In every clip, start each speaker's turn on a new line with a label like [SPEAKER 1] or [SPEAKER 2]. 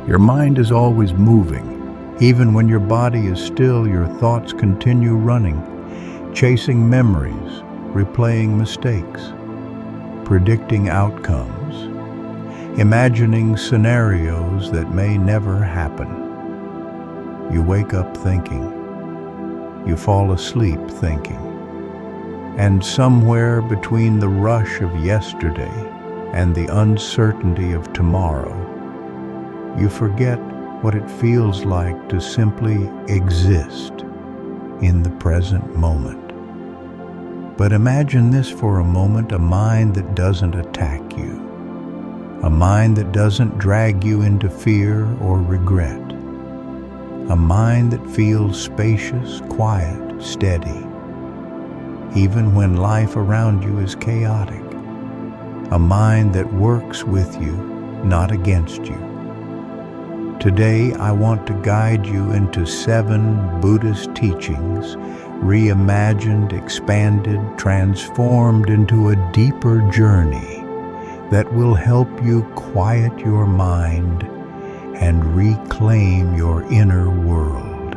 [SPEAKER 1] Your mind is always moving. Even when your body is still, your thoughts continue running, chasing memories, replaying mistakes, predicting outcomes, imagining scenarios that may never happen. You wake up thinking. You fall asleep thinking. And somewhere between the rush of yesterday and the uncertainty of tomorrow, you forget what it feels like to simply exist in the present moment. But imagine this for a moment, a mind that doesn't attack you, a mind that doesn't drag you into fear or regret, a mind that feels spacious, quiet, steady, even when life around you is chaotic, a mind that works with you, not against you. Today, I want to guide you into 7 Buddhist teachings, reimagined, expanded, transformed into a deeper journey that will help you quiet your mind and reclaim your inner world.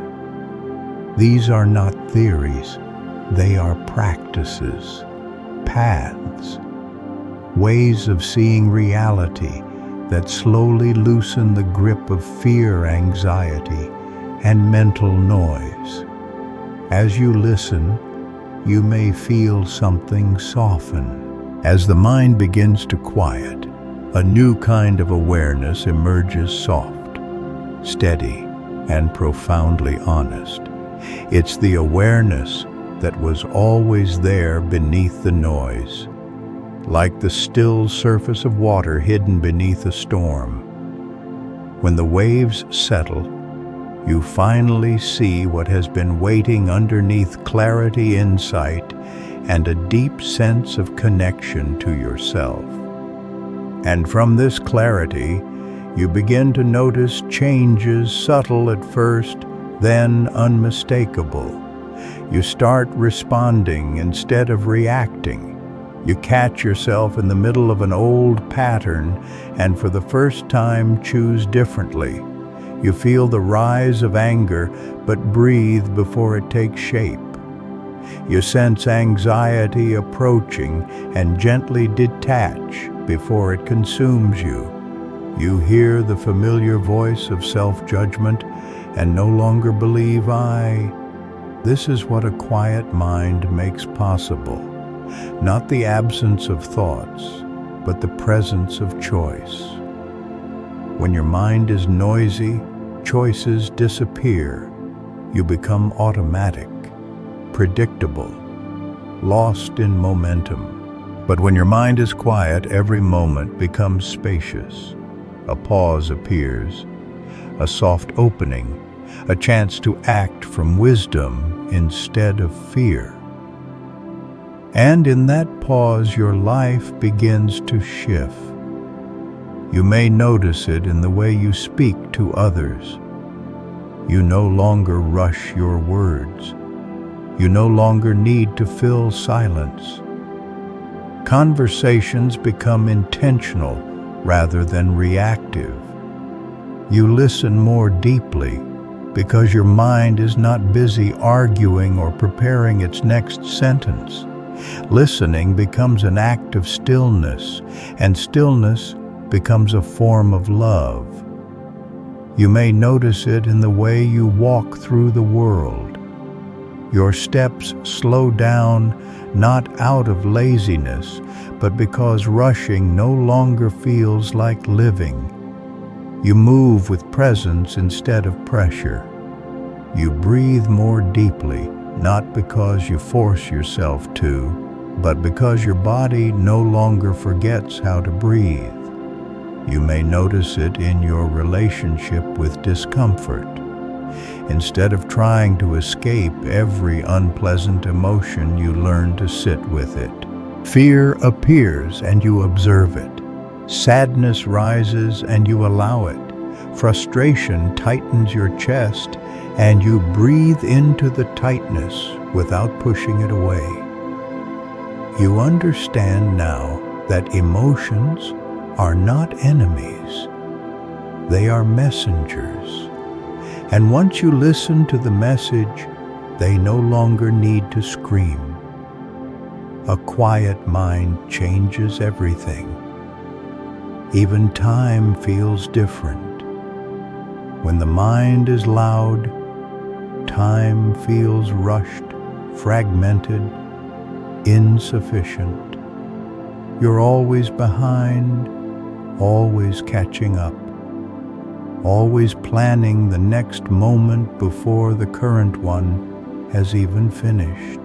[SPEAKER 1] These are not theories, they are practices, paths, ways of seeing reality that slowly loosen the grip of fear, anxiety, and mental noise. As you listen, you may feel something soften. As the mind begins to quiet, a new kind of awareness emerges, soft, steady, and profoundly honest. It's the awareness that was always there beneath the noise, like the still surface of water hidden beneath a storm. When the waves settle, you finally see what has been waiting underneath: clarity, insight, and a deep sense of connection to yourself. And from this clarity, you begin to notice changes, subtle at first, then unmistakable. You start responding instead of reacting. You catch yourself in the middle of an old pattern and for the first time choose differently. You feel the rise of anger, but breathe before it takes shape. You sense anxiety approaching and gently detach before it consumes you. You hear the familiar voice of self-judgment and no longer believe This is what a quiet mind makes possible. Not the absence of thoughts, but the presence of choice. When your mind is noisy, choices disappear. You become automatic, predictable, lost in momentum. But when your mind is quiet, every moment becomes spacious. A pause appears, a soft opening, a chance to act from wisdom instead of fear. And in that pause, your life begins to shift. You may notice it in the way you speak to others. You no longer rush your words. You no longer need to fill silence. Conversations become intentional rather than reactive. You listen more deeply because your mind is not busy arguing or preparing its next sentence. Listening becomes an act of stillness, and stillness becomes a form of love. You may notice it in the way you walk through the world. Your steps slow down, not out of laziness, but because rushing no longer feels like living. You move with presence instead of pressure. You breathe more deeply, not because you force yourself to, but because your body no longer forgets how to breathe. You may notice it in your relationship with discomfort. Instead of trying to escape every unpleasant emotion, you learn to sit with it. Fear appears and you observe it. Sadness rises and you allow it. Frustration tightens your chest and you breathe into the tightness without pushing it away. You understand now that emotions are not enemies. They are messengers. And once you listen to the message, they no longer need to scream. A quiet mind changes everything. Even time feels different. When the mind is loud, time feels rushed, fragmented, insufficient. You're always behind, always catching up, always planning the next moment before the current one has even finished.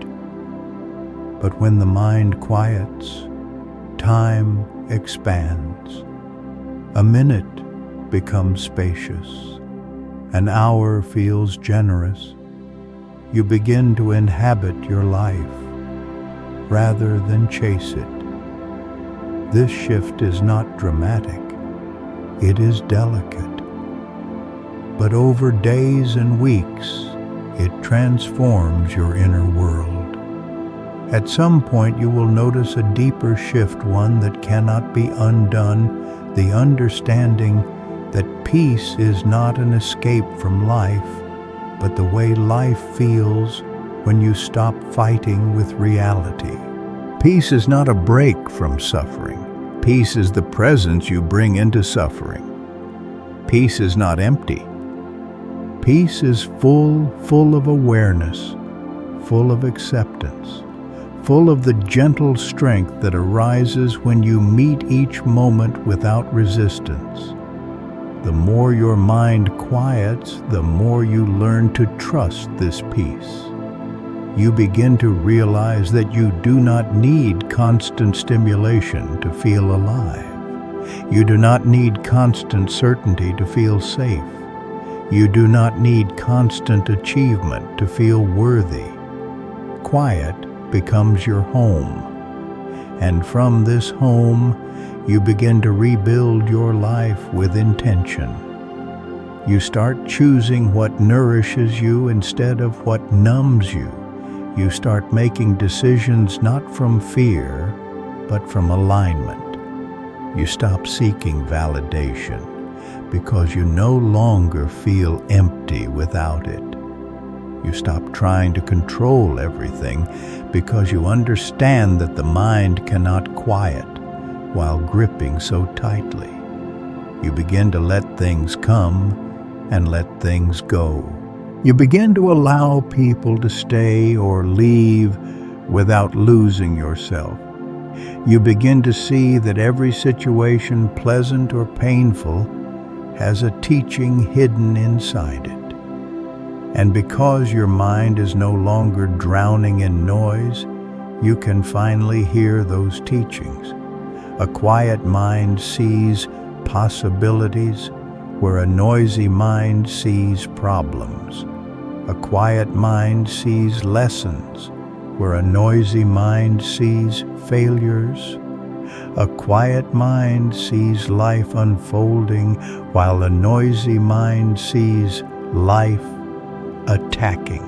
[SPEAKER 1] But when the mind quiets, time expands. A minute becomes spacious. An hour feels generous. You begin to inhabit your life rather than chase it. This shift is not dramatic. It is delicate. But over days and weeks, it transforms your inner world. At some point you will notice a deeper shift, one that cannot be undone, the understanding that peace is not an escape from life, but the way life feels when you stop fighting with reality. Peace is not a break from suffering. Peace is the presence you bring into suffering. Peace is not empty. Peace is full of awareness, full of acceptance, full of the gentle strength that arises when you meet each moment without resistance. The more your mind quiets, the more you learn to trust this peace. You begin to realize that you do not need constant stimulation to feel alive. You do not need constant certainty to feel safe. You do not need constant achievement to feel worthy. Quiet becomes your home. And from this home, you begin to rebuild your life with intention. You start choosing what nourishes you instead of what numbs you. You start making decisions not from fear, but from alignment. You stop seeking validation because you no longer feel empty without it. You stop trying to control everything because you understand that the mind cannot quiet while gripping so tightly. You begin to let things come and let things go. You begin to allow people to stay or leave without losing yourself. You begin to see that every situation, pleasant or painful, has a teaching hidden inside it. And because your mind is no longer drowning in noise, you can finally hear those teachings. A quiet mind sees possibilities where a noisy mind sees problems. A quiet mind sees lessons where a noisy mind sees failures. A quiet mind sees life unfolding while a noisy mind sees life attacking.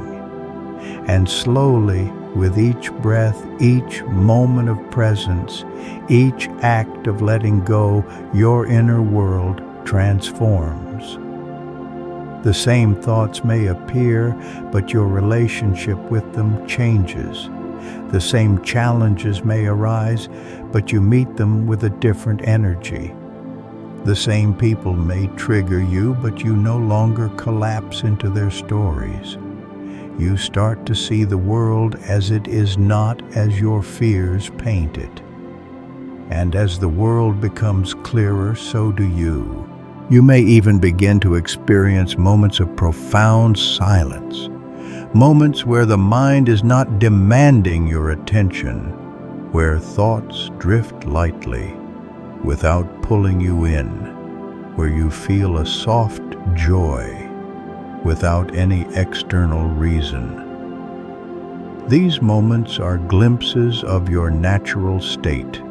[SPEAKER 1] And slowly, with each breath, each moment of presence, each act of letting go, your inner world transforms. The same thoughts may appear, but your relationship with them changes. The same challenges may arise, but you meet them with a different energy. The same people may trigger you, but you no longer collapse into their stories. You start to see the world as it is, not as your fears paint it. And as the world becomes clearer, so do you. You may even begin to experience moments of profound silence, moments where the mind is not demanding your attention, where thoughts drift lightly without pulling you in, where you feel a soft joy without any external reason. These moments are glimpses of your natural state.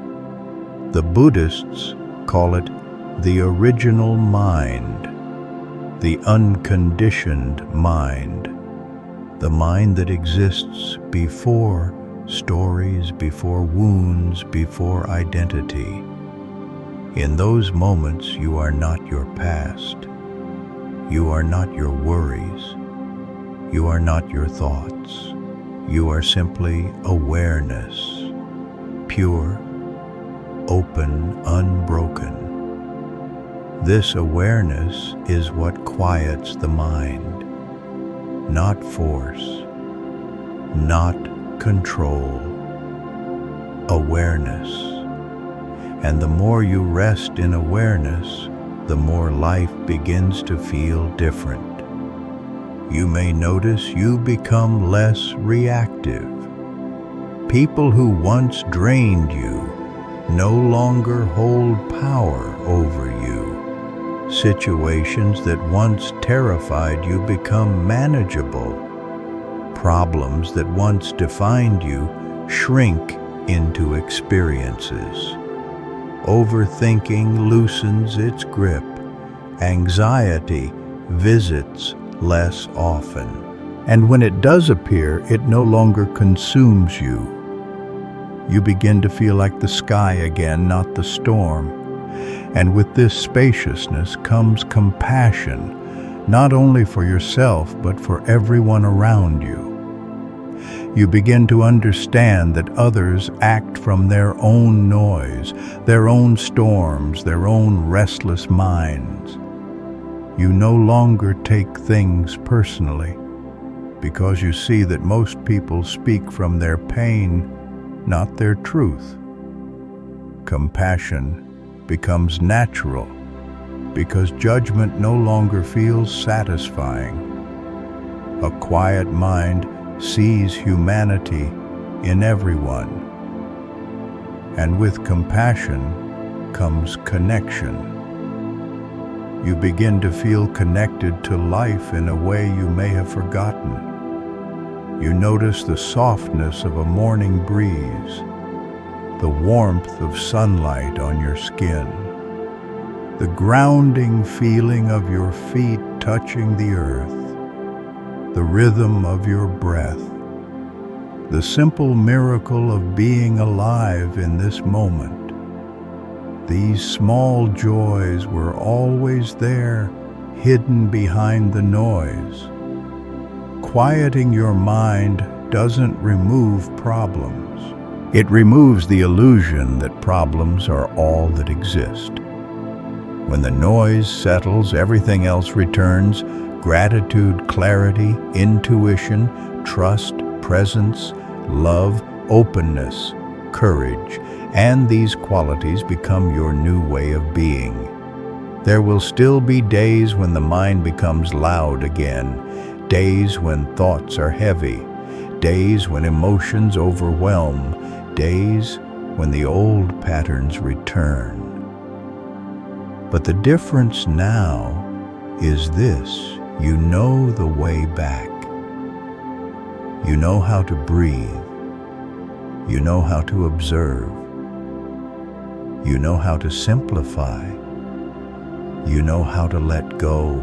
[SPEAKER 1] The Buddhists call it the original mind, the unconditioned mind, the mind that exists before stories, before wounds, before identity. In those moments, you are not your past. You are not your worries. You are not your thoughts. You are simply awareness, pure, open, unbroken. This awareness is what quiets the mind, not force, not control, awareness. And the more you rest in awareness, the more life begins to feel different. You may notice you become less reactive. People who once drained you no longer hold power over you. Situations that once terrified you become manageable. Problems that once defined you shrink into experiences. Overthinking loosens its grip. Anxiety visits less often. And when it does appear, it no longer consumes you. You begin to feel like the sky again, not the storm. And with this spaciousness comes compassion, not only for yourself, but for everyone around you. You begin to understand that others act from their own noise, their own storms, their own restless minds. You no longer take things personally, because you see that most people speak from their pain, not their truth. Compassion becomes natural, because judgment no longer feels satisfying. A quiet mind sees humanity in everyone. And with compassion comes connection. You begin to feel connected to life in a way you may have forgotten. You notice the softness of a morning breeze, the warmth of sunlight on your skin, the grounding feeling of your feet touching the earth, the rhythm of your breath, the simple miracle of being alive in this moment. These small joys were always there, hidden behind the noise. Quieting your mind doesn't remove problems. It removes the illusion that problems are all that exist. When the noise settles, everything else returns: gratitude, clarity, intuition, trust, presence, love, openness, courage, and these qualities become your new way of being. There will still be days when the mind becomes loud again, days when thoughts are heavy, days when emotions overwhelm, days when the old patterns return. But the difference now is this: you know the way back. You know how to breathe. You know how to observe. You know how to simplify. You know how to let go.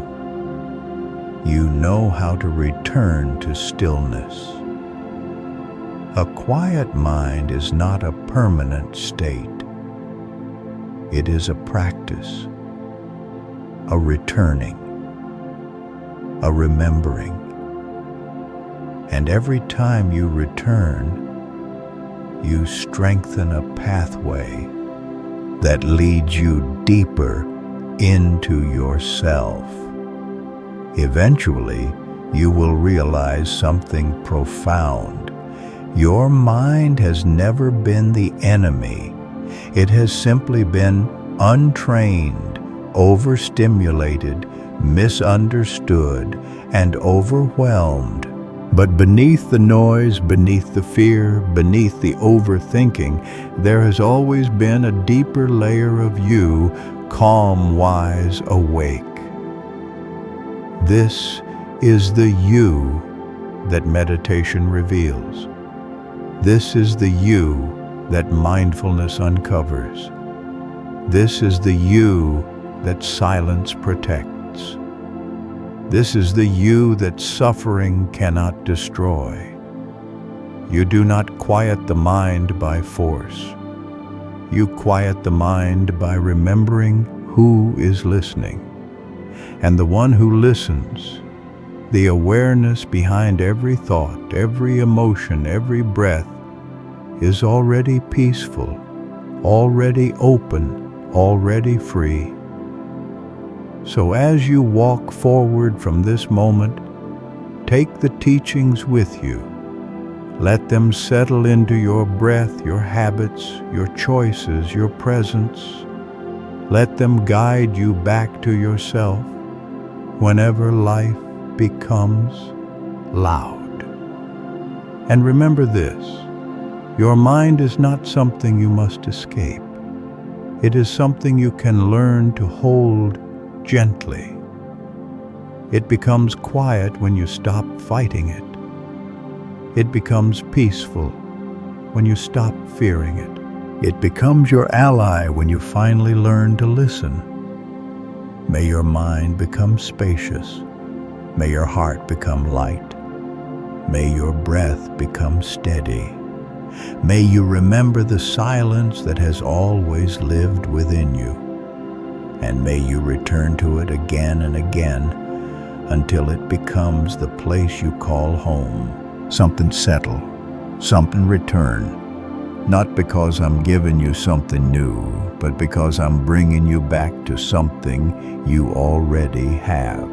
[SPEAKER 1] You know how to return to stillness. A quiet mind is not a permanent state. It is a practice, a returning, a remembering. And every time you return, you strengthen a pathway that leads you deeper into yourself. Eventually, you will realize something profound. Your mind has never been the enemy. It has simply been untrained, overstimulated, misunderstood, and overwhelmed. But beneath the noise, beneath the fear, beneath the overthinking, there has always been a deeper layer of you, calm, wise, awake. This is the you that meditation reveals. This is the you that mindfulness uncovers. This is the you that silence protects. This is the you that suffering cannot destroy. You do not quiet the mind by force. You quiet the mind by remembering who is listening. And the one who listens, the awareness behind every thought, every emotion, every breath, is already peaceful, already open, already free. So as you walk forward from this moment, take the teachings with you. Let them settle into your breath, your habits, your choices, your presence. Let them guide you back to yourself whenever life becomes loud. And remember this, your mind is not something you must escape. It is something you can learn to hold gently. It becomes quiet when you stop fighting it. It becomes peaceful when you stop fearing it. It becomes your ally when you finally learn to listen. May your mind become spacious. May your heart become light. May your breath become steady. May you remember the silence that has always lived within you. And may you return to it again and again until it becomes the place you call home. Something settle, something return. Not because I'm giving you something new, but because I'm bringing you back to something you already have.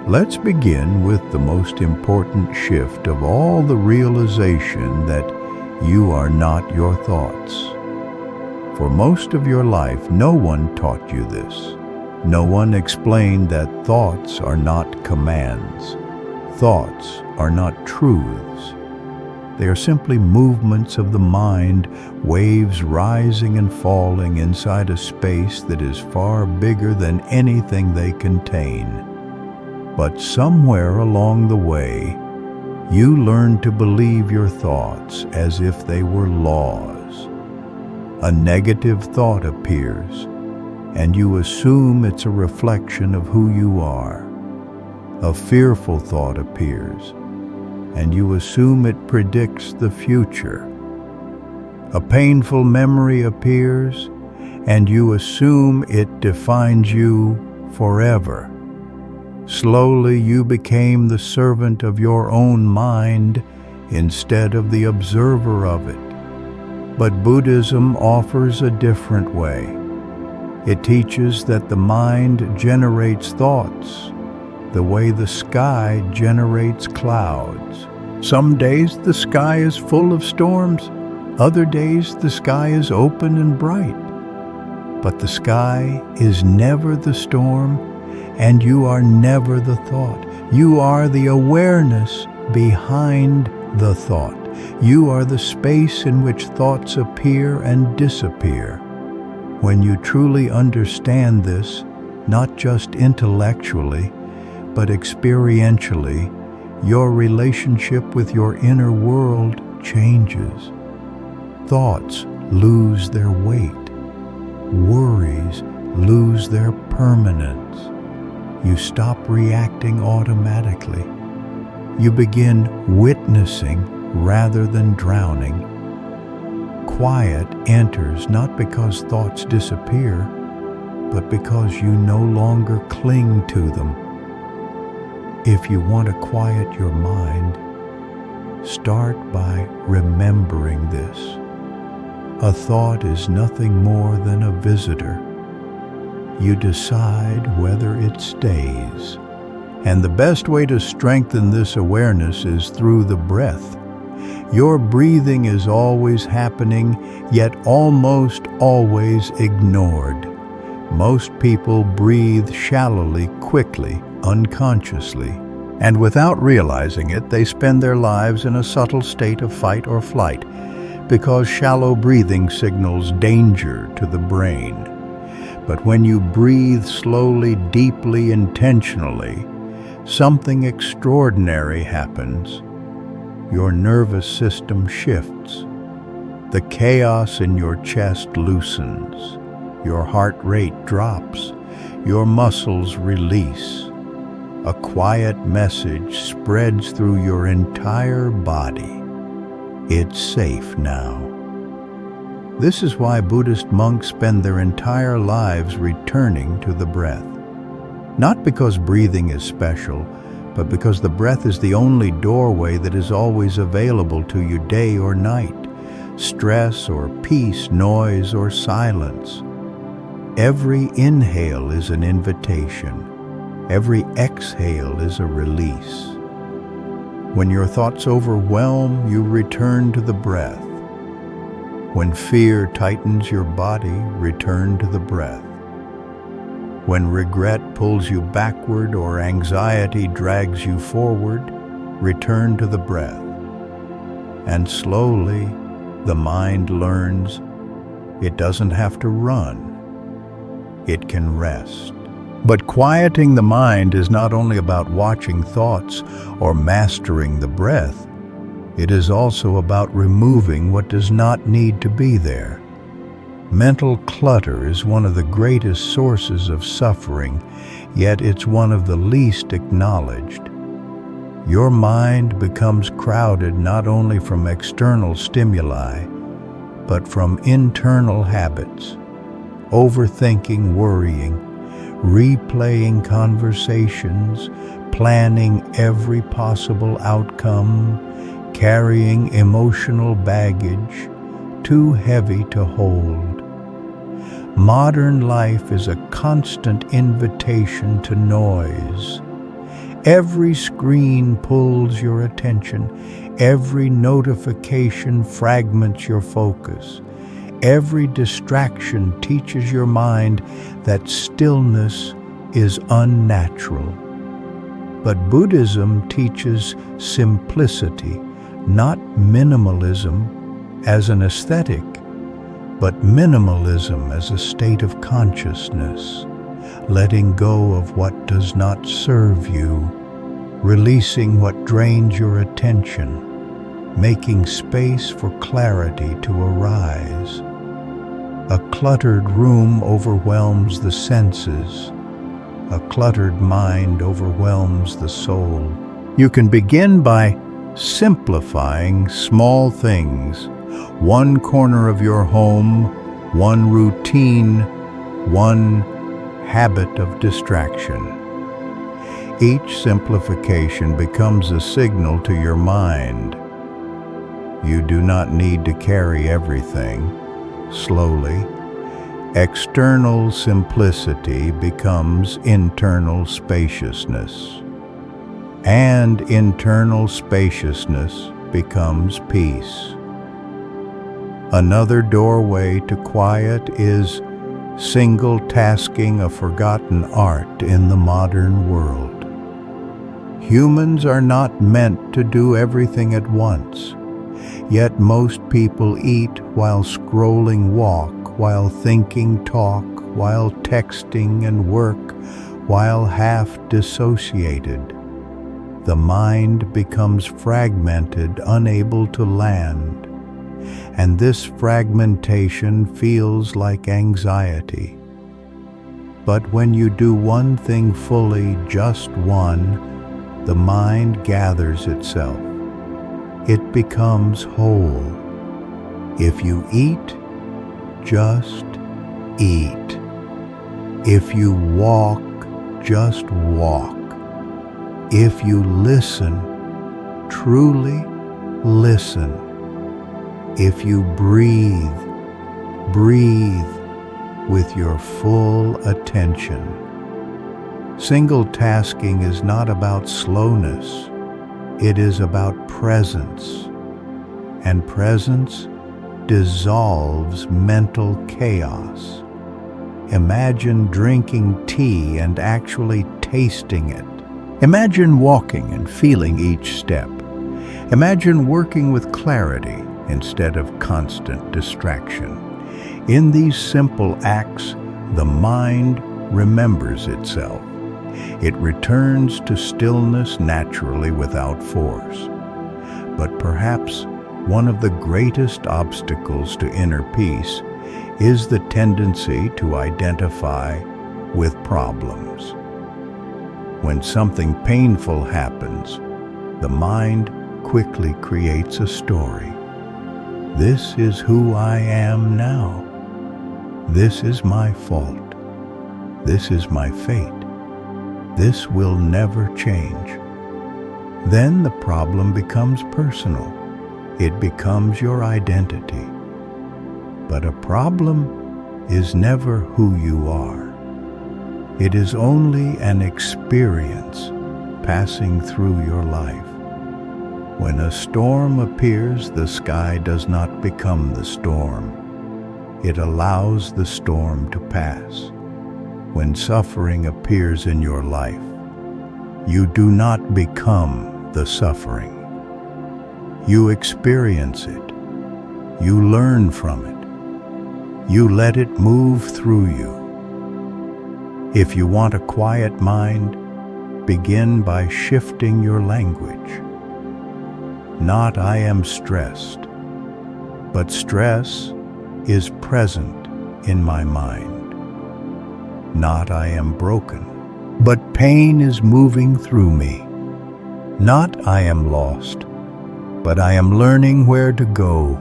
[SPEAKER 1] Let's begin with the most important shift of all, the realization that you are not your thoughts. For most of your life, no one taught you this. No one explained that thoughts are not commands. Thoughts are not truths. They are simply movements of the mind, waves rising and falling inside a space that is far bigger than anything they contain. But somewhere along the way, you learn to believe your thoughts as if they were laws. A negative thought appears, and you assume it's a reflection of who you are. A fearful thought appears, and you assume it predicts the future. A painful memory appears, and you assume it defines you forever. Slowly you became the servant of your own mind instead of the observer of it. But Buddhism offers a different way. It teaches that the mind generates thoughts, the way the sky generates clouds. Some days the sky is full of storms, other days the sky is open and bright. But the sky is never the storm, and you are never the thought. You are the awareness behind the thought. You are the space in which thoughts appear and disappear. When you truly understand this, not just intellectually, but experientially, your relationship with your inner world changes. Thoughts lose their weight. Worries lose their permanence. You stop reacting automatically. You begin witnessing rather than drowning. Quiet enters not because thoughts disappear, but because you no longer cling to them. If you want to quiet your mind, start by remembering this. A thought is nothing more than a visitor. You decide whether it stays. And the best way to strengthen this awareness is through the breath. Your breathing is always happening, yet almost always ignored. Most people breathe shallowly, quickly, unconsciously, and without realizing it, they spend their lives in a subtle state of fight or flight, because shallow breathing signals danger to the brain. But when you breathe slowly, deeply, intentionally, something extraordinary happens. Your nervous system shifts. The chaos in your chest loosens. Your heart rate drops. Your muscles release. A quiet message spreads through your entire body. It's safe now. This is why Buddhist monks spend their entire lives returning to the breath. Not because breathing is special, but because the breath is the only doorway that is always available to you day or night, stress or peace, noise or silence. Every inhale is an invitation. Every exhale is a release. When your thoughts overwhelm, you return to the breath. When fear tightens your body, return to the breath. When regret pulls you backward or anxiety drags you forward, return to the breath. And slowly, the mind learns it doesn't have to run. It can rest. But quieting the mind is not only about watching thoughts or mastering the breath. It is also about removing what does not need to be there. Mental clutter is one of the greatest sources of suffering, yet it's one of the least acknowledged. Your mind becomes crowded not only from external stimuli, but from internal habits. Overthinking, worrying, replaying conversations, planning every possible outcome, carrying emotional baggage, too heavy to hold. Modern life is a constant invitation to noise. Every screen pulls your attention. Every notification fragments your focus. Every distraction teaches your mind that stillness is unnatural. But Buddhism teaches simplicity, not minimalism as an aesthetic, but minimalism as a state of consciousness, letting go of what does not serve you, releasing what drains your attention, making space for clarity to arise. A cluttered room overwhelms the senses. A cluttered mind overwhelms the soul. You can begin by simplifying small things. One corner of your home, one routine, one habit of distraction. Each simplification becomes a signal to your mind. You do not need to carry everything. Slowly, external simplicity becomes internal spaciousness. And internal spaciousness becomes peace. Another doorway to quiet is single-tasking, a forgotten art in the modern world. Humans are not meant to do everything at once, yet most people eat while scrolling, walk while thinking, talk while texting, and work while half dissociated. The mind becomes fragmented, unable to land. And this fragmentation feels like anxiety. But when you do one thing fully, just one, the mind gathers itself. It becomes whole. If you eat, just eat. If you walk, just walk. If you listen, truly listen. If you breathe, breathe with your full attention. Single-tasking is not about slowness. It is about presence. And presence dissolves mental chaos. Imagine drinking tea and actually tasting it. Imagine walking and feeling each step. Imagine working with clarity instead of constant distraction. In these simple acts, the mind remembers itself. It returns to stillness naturally without force. But perhaps one of the greatest obstacles to inner peace is the tendency to identify with problems. When something painful happens, the mind quickly creates a story. This is who I am now. This is my fault. This is my fate. This will never change. Then the problem becomes personal. It becomes your identity. But a problem is never who you are. It is only an experience passing through your life. When a storm appears, the sky does not become the storm. It allows the storm to pass. When suffering appears in your life, you do not become the suffering. You experience it. You learn from it. You let it move through you. If you want a quiet mind, begin by shifting your language. Not "I am stressed," but stress is present in my mind. Not "I am broken," but pain is moving through me. Not "I am lost," but I am learning where to go.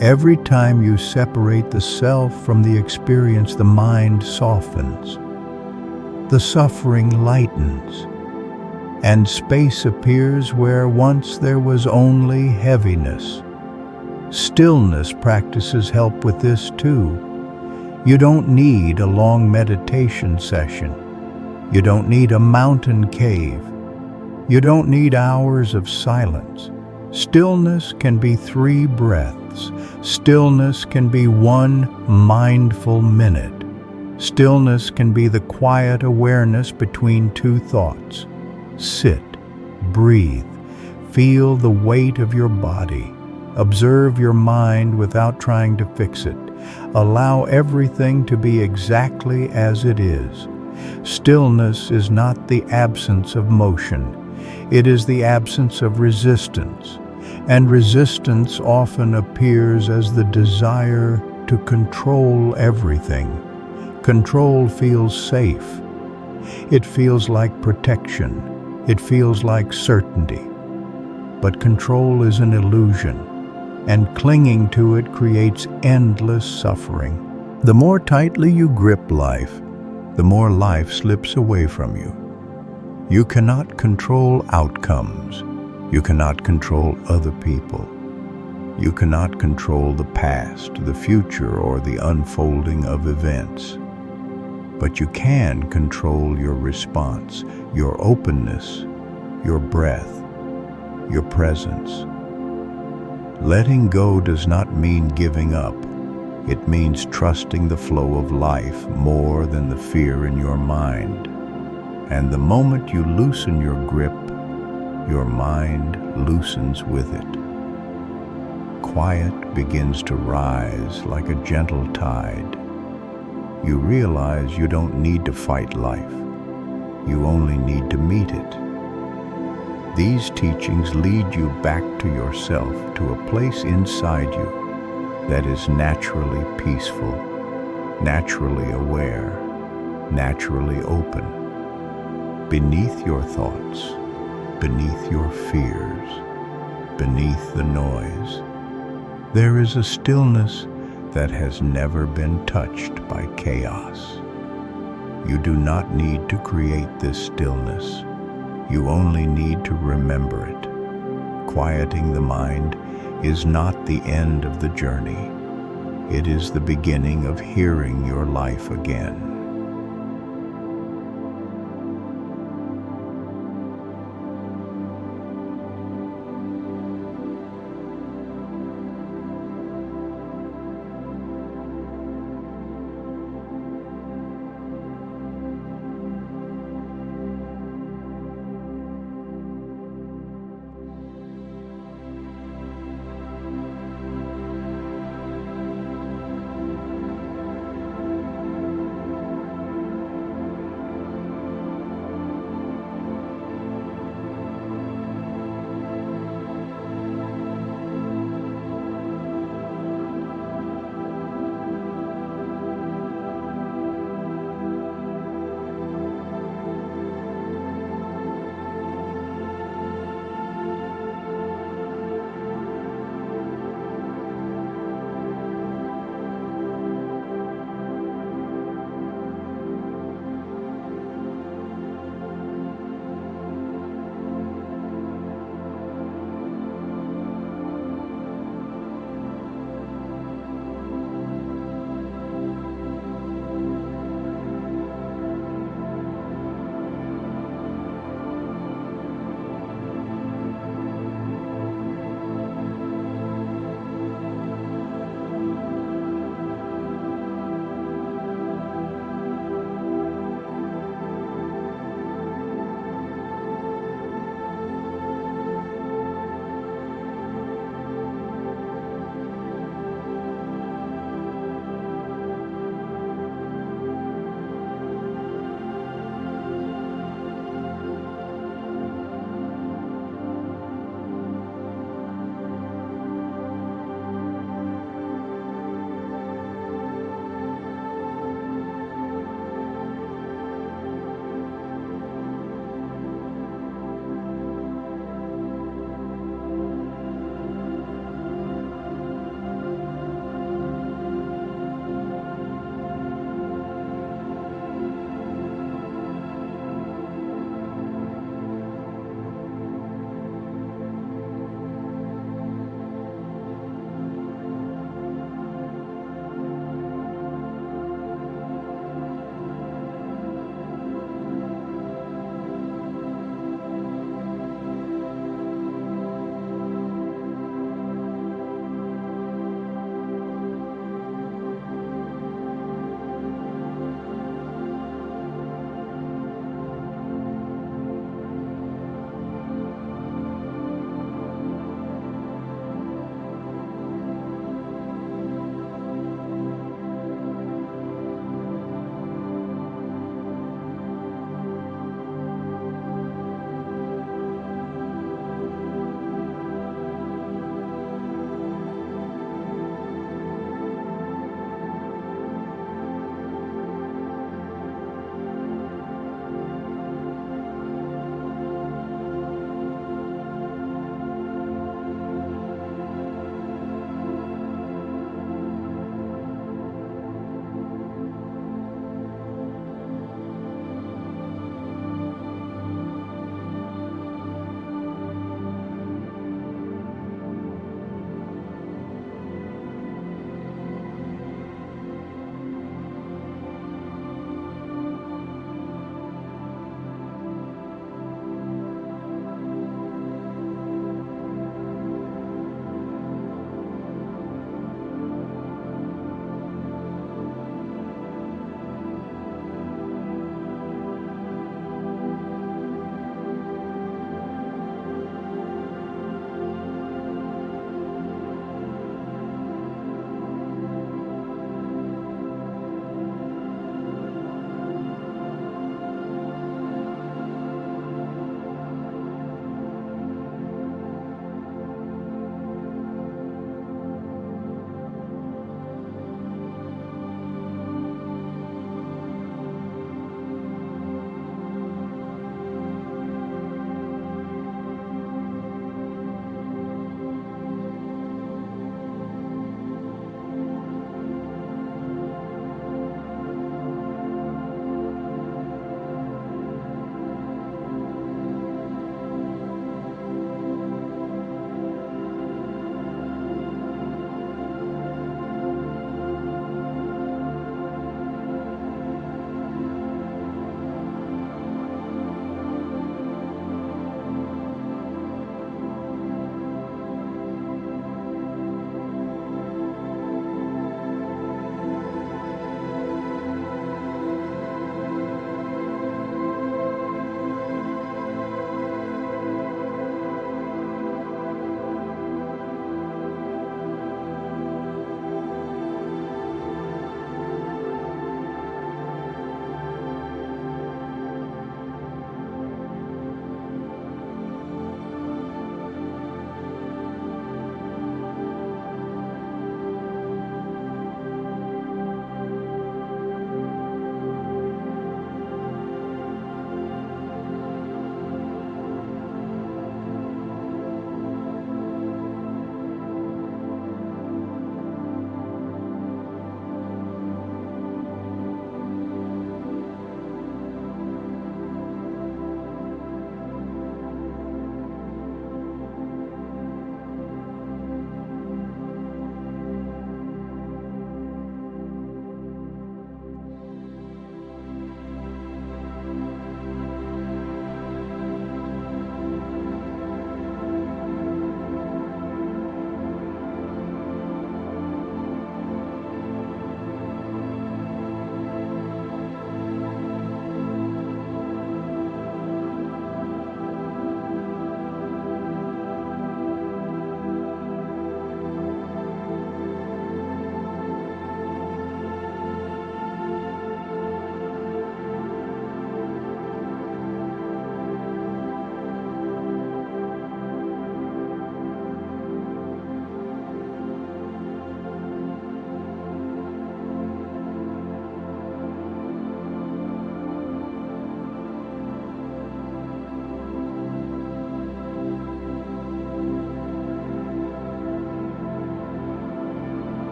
[SPEAKER 1] Every time you separate the self from the experience, the mind softens. The suffering lightens, and space appears where once there was only heaviness. Stillness practices help with this too. You don't need a long meditation session. You don't need a mountain cave. You don't need hours of silence. Stillness can be 3 breaths. Stillness can be 1 mindful minute. Stillness can be the quiet awareness between 2 thoughts. Sit, breathe, feel the weight of your body. Observe your mind without trying to fix it. Allow everything to be exactly as it is. Stillness is not the absence of motion. It is the absence of resistance. And resistance often appears as the desire to control everything. Control feels safe. It feels like protection. It feels like certainty. But control is an illusion, and clinging to it creates endless suffering. The more tightly you grip life, the more life slips away from you. You cannot control outcomes. You cannot control other people. You cannot control the past, the future, or the unfolding of events. But you can control your response, your openness, your breath, your presence. Letting go does not mean giving up. It means trusting the flow of life more than the fear in your mind. And the moment you loosen your grip, your mind loosens with it. Quiet begins to rise like a gentle tide. You realize you don't need to fight life. You only need to meet it. These teachings lead you back to yourself, to a place inside you that is naturally peaceful, naturally aware, naturally open. Beneath your thoughts, beneath your fears, beneath the noise, there is a stillness that has never been touched by chaos. You do not need to create this stillness. You only need to remember it. Quieting the mind is not the end of the journey. It is the beginning of hearing your life again.